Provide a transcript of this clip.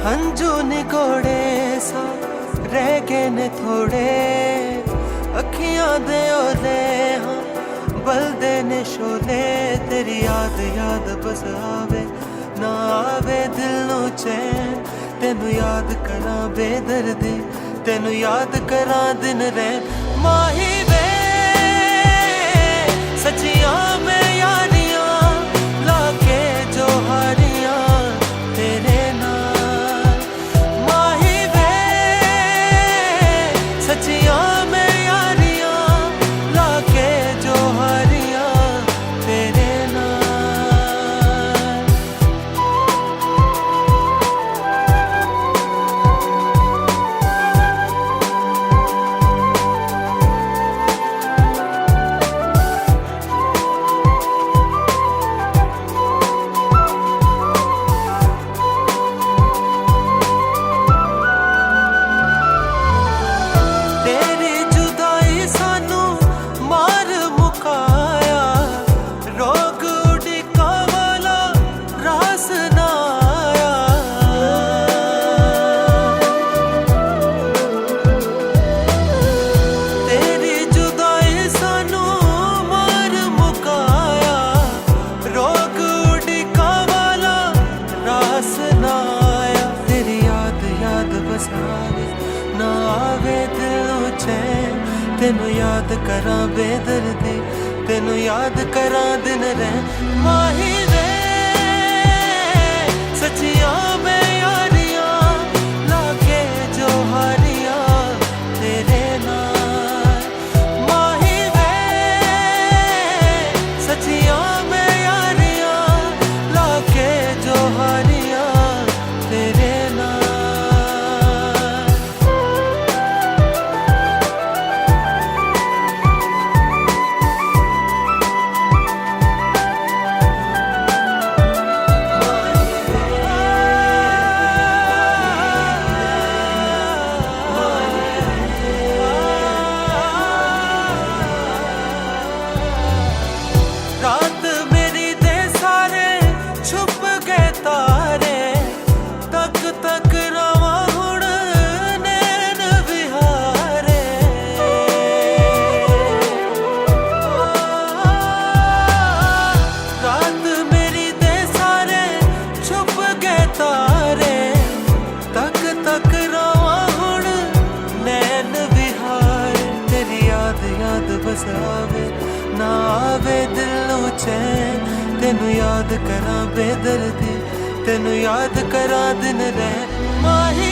हंजू निगोड़े सा रह गए ने थोड़े अखियां दे ओले हाँ बलदे ने शोले तेरी याद याद बस आवे ना आवे दिल नू चैन तेनू याद करा बेदर्दी तेनू याद करा दिन रैन माही वे सचिया में यारियां लाके जो हारियां तेरे सचिया में यारियां लाके जो हारियां तेरे नाल। ना आवे दिलों चैन तेनू याद करा बेदर्दी तेनू याद करा दिन रैन माही वे सचिया में यारियां लाके जो हारियां तेरे नाल माही वे सचिया में यारियां लाके जो हारियां तेरे नाल। रात मेरी दे सारे छुप गए तारे तक तक रवा हुण नैन विहारे रात मेरी दे सारे छुप गए तारे तक तक रवा हुण नैन विहारे तेरी याद याद बस आवे ना आवे दिल नू चैन तेनू याद करा बेदर्दी तेनू याद करा दिन रैन माही